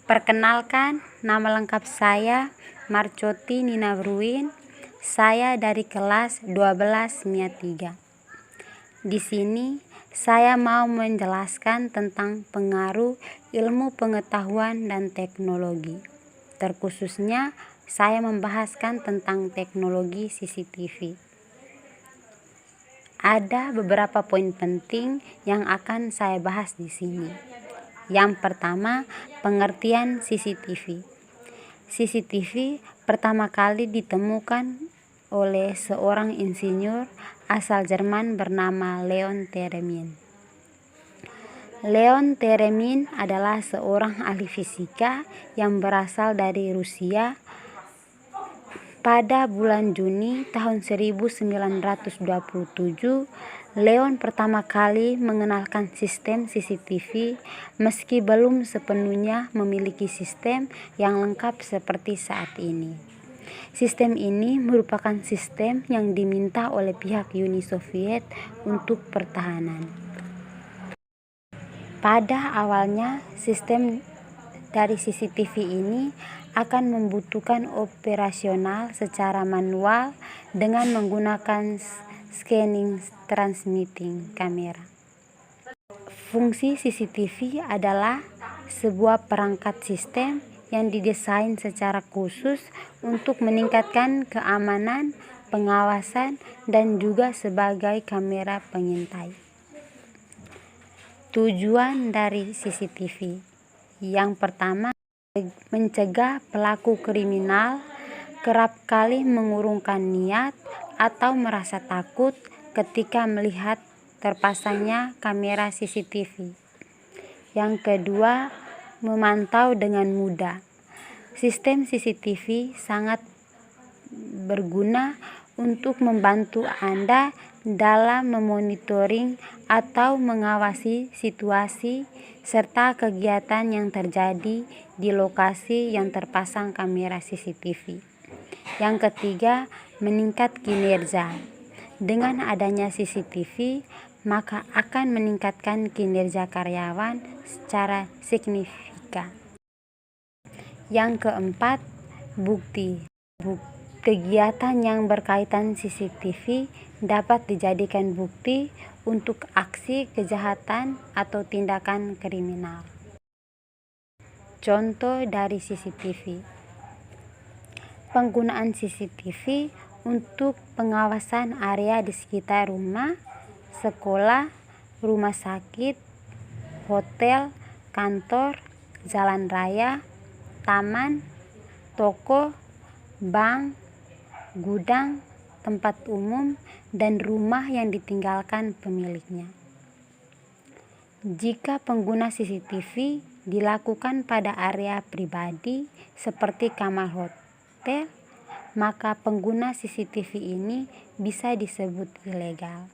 Perkenalkan, nama lengkap saya Marcoti Nina Bruin. Saya dari kelas 12 MIA 3. Di sini saya mau menjelaskan tentang pengaruh ilmu pengetahuan dan teknologi. Terkhususnya saya membahaskan tentang teknologi CCTV. Ada beberapa poin penting yang akan saya bahas di sini. Yang pertama, pengertian CCTV. CCTV pertama kali ditemukan oleh seorang insinyur asal Jerman bernama Leon Theremin. Leon Theremin adalah seorang ahli fisika yang berasal dari Rusia. Pada bulan Juni tahun 1927, Leon pertama kali mengenalkan sistem CCTV meski belum sepenuhnya memiliki sistem yang lengkap seperti saat ini. Sistem ini merupakan sistem yang diminta oleh pihak Uni Soviet untuk pertahanan. Pada awalnya, sistem dari CCTV ini akan membutuhkan operasional secara manual dengan menggunakan scanning transmitting kamera. Fungsi CCTV adalah sebuah perangkat sistem yang didesain secara khusus untuk meningkatkan keamanan, pengawasan, dan juga sebagai kamera pengintai. Tujuan dari CCTV yang pertama, mencegah pelaku kriminal kerap kali mengurungkan niat atau merasa takut ketika melihat terpasangnya kamera CCTV. Yang kedua, memantau dengan mudah. Sistem CCTV sangat berguna untuk membantu Anda dalam memonitoring atau mengawasi situasi serta kegiatan yang terjadi di lokasi yang terpasang kamera CCTV. Yang ketiga, meningkat kinerja. Dengan adanya CCTV, maka akan meningkatkan kinerja karyawan secara signifikan. Yang keempat, bukti. Kegiatan yang berkaitan CCTV dapat dijadikan bukti untuk aksi kejahatan atau tindakan kriminal. Contoh dari CCTV. Penggunaan CCTV untuk pengawasan area di sekitar rumah, sekolah, rumah sakit, hotel, kantor, jalan raya, taman, toko, bank, gudang, tempat umum, dan rumah yang ditinggalkan pemiliknya. Jika pengguna CCTV dilakukan pada area pribadi seperti kamar hotel, maka pengguna CCTV ini bisa disebut ilegal.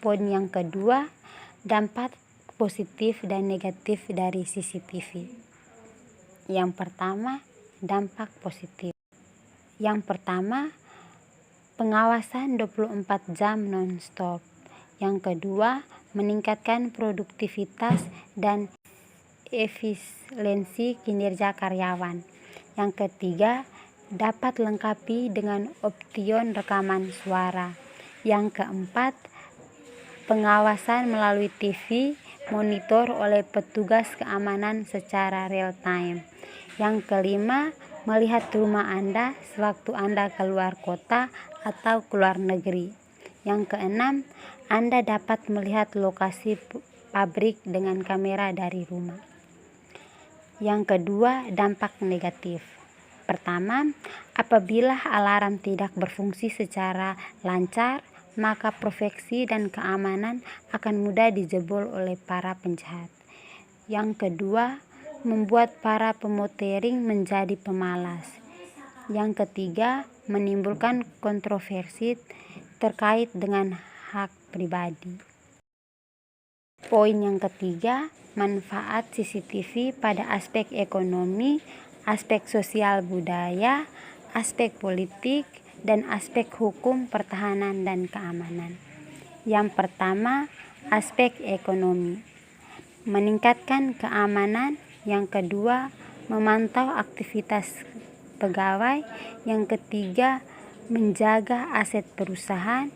Poin yang kedua, dampak positif dan negatif dari CCTV. Yang pertama, dampak positif. Yang pertama, pengawasan 24 jam non-stop. Yang kedua, meningkatkan produktivitas dan efisiensi kinerja karyawan. Yang ketiga, dapat lengkapi dengan option rekaman suara. Yang keempat, pengawasan melalui TV monitor oleh petugas keamanan secara real time. Yang kelima, melihat rumah Anda sewaktu Anda keluar kota atau keluar negeri. Yang keenam, Anda dapat melihat lokasi pabrik dengan kamera dari rumah. Yang kedua, dampak negatif. Pertama, apabila alarm tidak berfungsi secara lancar, maka privasi dan keamanan akan mudah dijebol oleh para penjahat. Yang kedua, membuat para pemonitoring menjadi pemalas. Yang ketiga, menimbulkan kontroversi terkait dengan hak pribadi. Poin yang ketiga, manfaat CCTV pada aspek ekonomi, aspek sosial budaya, aspek politik, dan aspek hukum pertahanan dan keamanan. Yang pertama, aspek ekonomi. Meningkatkan keamanan. Yang kedua, memantau aktivitas pegawai. Yang ketiga, menjaga aset perusahaan.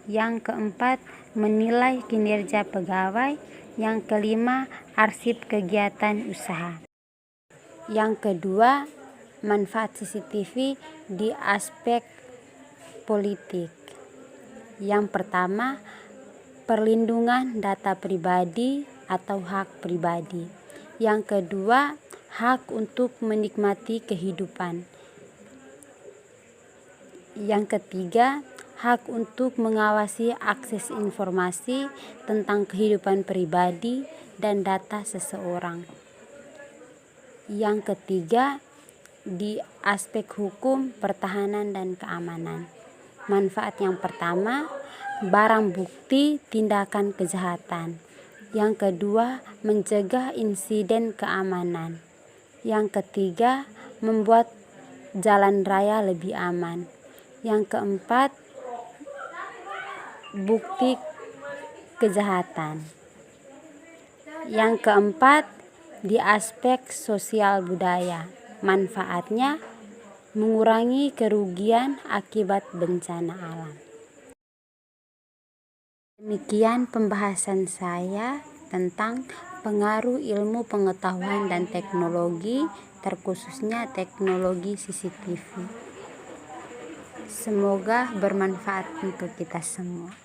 Yang keempat, menilai kinerja pegawai. Yang kelima, arsip kegiatan usaha. Yang kedua, manfaat CCTV di aspek politik. Yang pertama, perlindungan data pribadi atau hak pribadi. Yang kedua, hak untuk menikmati kehidupan. Yang ketiga, hak untuk mengawasi akses informasi tentang kehidupan pribadi dan data seseorang. Yang ketiga, di aspek hukum, pertahanan, dan keamanan. Manfaat yang pertama, barang bukti tindakan kejahatan. Yang kedua, mencegah insiden keamanan. Yang ketiga, membuat jalan raya lebih aman. Yang keempat, bukti kejahatan. Yang keempat, di aspek sosial budaya. Manfaatnya, mengurangi kerugian akibat bencana alam. Demikian pembahasan saya tentang pengaruh ilmu pengetahuan dan teknologi, terkhususnya teknologi CCTV. Semoga bermanfaat untuk kita semua.